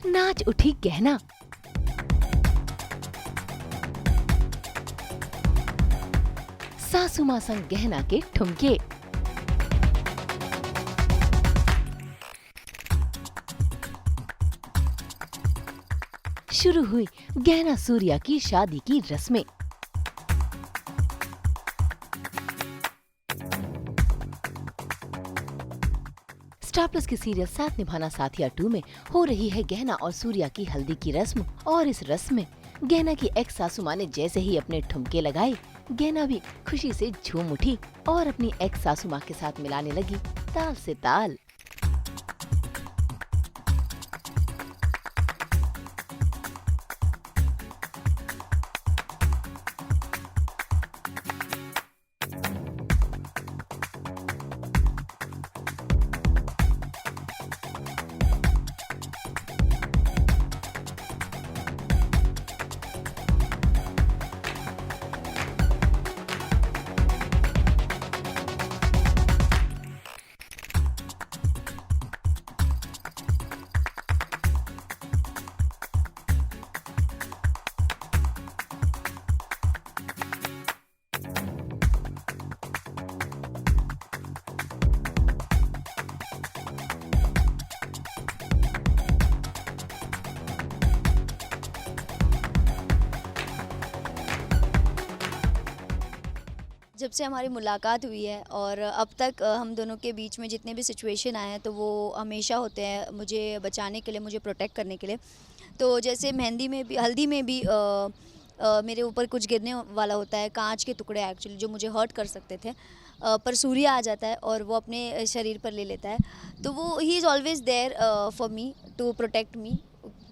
नाच उठी गहना। सासू माँ संग गहना के ठुमके। शुरू हुई गहना सूर्या की शादी की रस्में। स्टार प्लस के सीरियल साथ निभाना साथिया 2 में हो रही है गहना और सूर्या की हल्दी की रस्म। और इस रस्म में गहना की एक्स सासू माँ ने जैसे ही अपने ठुमके लगाए, गहना भी खुशी से झूम उठी और अपनी एक्स सासू माँ के साथ मिलाने लगी ताल से ताल। जब से हमारी मुलाकात हुई है और अब तक हम दोनों के बीच में जितने भी सिचुएशन आए हैं तो वो हमेशा होते हैं मुझे बचाने के लिए, मुझे प्रोटेक्ट करने के लिए। तो जैसे मेहंदी में भी, हल्दी में भी मेरे ऊपर कुछ गिरने वाला होता है, कांच के टुकड़े एक्चुअली, जो मुझे हर्ट कर सकते थे, पर सूर्य आ जाता है और वो अपने शरीर पर ले लेता है। तो वो ही is always there for me to protect me,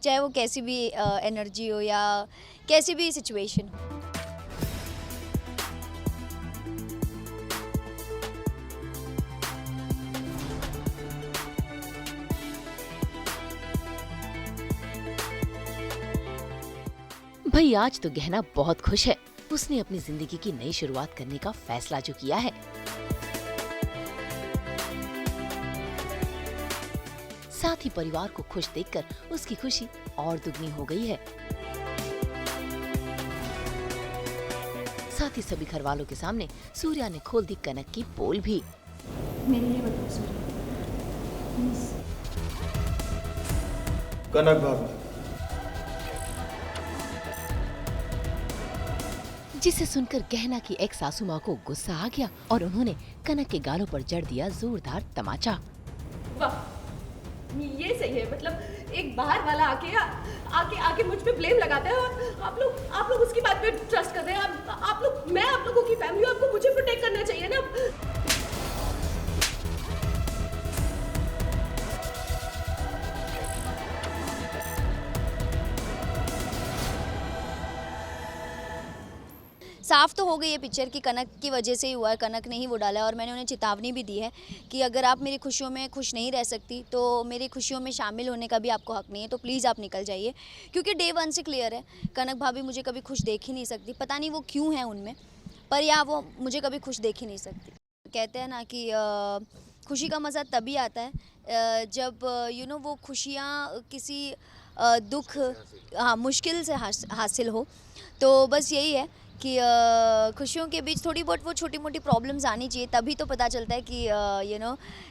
चाहे वो कैसी भी एनर्जी हो या कैसी भी सिचुएशन हो। भाई आज तो गहना बहुत खुश है। उसने अपनी जिंदगी की नई शुरुआत करने का फैसला जो किया है। साथ ही परिवार को खुश देखकर उसकी खुशी और दुगनी हो गई है। साथ ही सभी घर वालों के सामने सूर्या ने खोल दी कनक की पोल भी। मेरे लिए बताओ सूर्य, कनक भाभी, जिसे सुनकर गहना की एक सासू माँ को गुस्सा आ गया और उन्होंने कनक के गालों पर जड़ दिया जोरदार तमाचा। वाह, ये सही है। मतलब एक बाहर वाला आके आके मुझ पे ब्लेम लगाता है और आप लोग उसकी बात पे ट्रस्ट कर रहे हैं। आप लोग, मैं आप लोगों की फैमिली हूँ, आपको मुझे प्रोटेक्ट करना चाहिए ना। साफ तो हो गई है पिक्चर की कनक की वजह से ही हुआ है, कनक ने ही वो डाला है। और मैंने उन्हें चेतावनी भी दी है कि अगर आप मेरी खुशियों में खुश नहीं रह सकती तो मेरी खुशियों में शामिल होने का भी आपको हक नहीं है, तो प्लीज़ आप निकल जाइए। क्योंकि डे 1 से क्लियर है, कनक भाभी मुझे कभी खुश देख ही नहीं सकती। पता नहीं वो क्यों है उनमें, पर या वो मुझे कभी खुश देख ही नहीं सकती। कहते हैं ना कि खुशी का मज़ा तभी आता है जब वो खुशियाँ किसी दुख, हाँ, मुश्किल से हासिल हो। तो बस यही है कि खुशियों के बीच थोड़ी बहुत वो छोटी मोटी प्रॉब्लम्स आनी चाहिए, तभी तो पता चलता है कि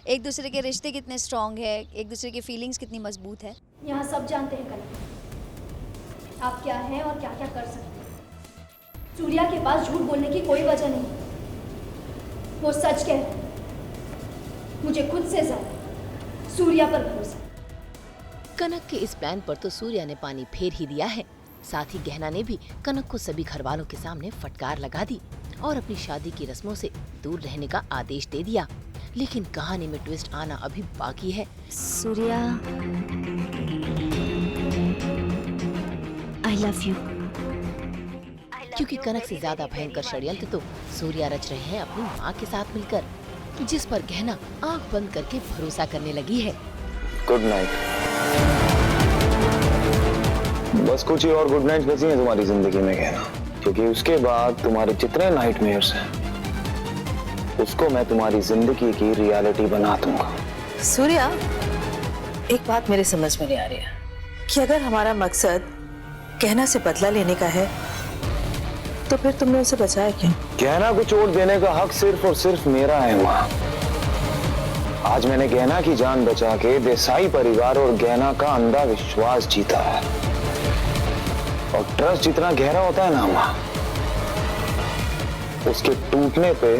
एक दूसरे के रिश्ते कितने स्ट्रॉन्ग है, एक दूसरे की फीलिंग्स कितनी मजबूत है। यहाँ सब जानते हैं कनक, आप क्या हैं और क्या क्या कर सकते हैं। सूर्या के पास झूठ बोलने की कोई वजह नहीं, वो सच कह रहे हैं। मुझे खुद से ज्यादा सूर्या पर भरोसा। कनक के इस प्लान पर तो सूर्या ने पानी फेर ही दिया है। साथ ही गहना ने भी कनक को सभी घर वालों के सामने फटकार लगा दी और अपनी शादी की रस्मों से दूर रहने का आदेश दे दिया। लेकिन कहानी में ट्विस्ट आना अभी बाकी है। Surya, I love you. क्योंकि कनक से ज्यादा भयंकर षड्यंत्र तो सूर्या रच रहे हैं अपनी माँ के साथ मिलकर, जिस पर गहना आंख बंद करके भरोसा करने लगी है। Good night. बस कुछ ही और गुड नाइट बची हैं तुम्हारी जिंदगी में कहना, क्योंकि उसके बाद तुम्हारे जितने नाइटमेयर्स हैं उसको मैं तुम्हारी जिंदगी की रियलिटी बना दूंगा। सूर्या, एक बात मेरे समझ में नहीं आ रही है, कि अगर हमारा मकसद गहना से बदला लेने का है तो फिर तुमने उसे बचाया क्यों? गहना को चोट देने का हक सिर्फ और सिर्फ मेरा है माँ। आज मैंने गहना की जान बचा के देसाई परिवार और गहना का अंधा विश्वास जीता है। और ट्रस्ट जितना गहरा होता है ना माँ, उसके टूटने पे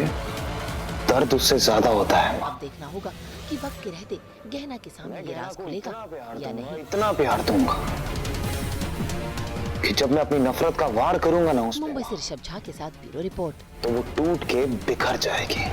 दर्द उससे ज्यादा होता है माँ। अब देखना होगा कि वक्त के रहते गहना के सामने ये राज खुलेगा या नहीं। इतना प्यार दूंगा कि जब मैं अपनी नफरत का वार करूंगा ना उस पे, मुंबई से ऋषभ झा के साथ ब्यूरो रिपोर्ट। तो वो टूट के बिखर जाएगी।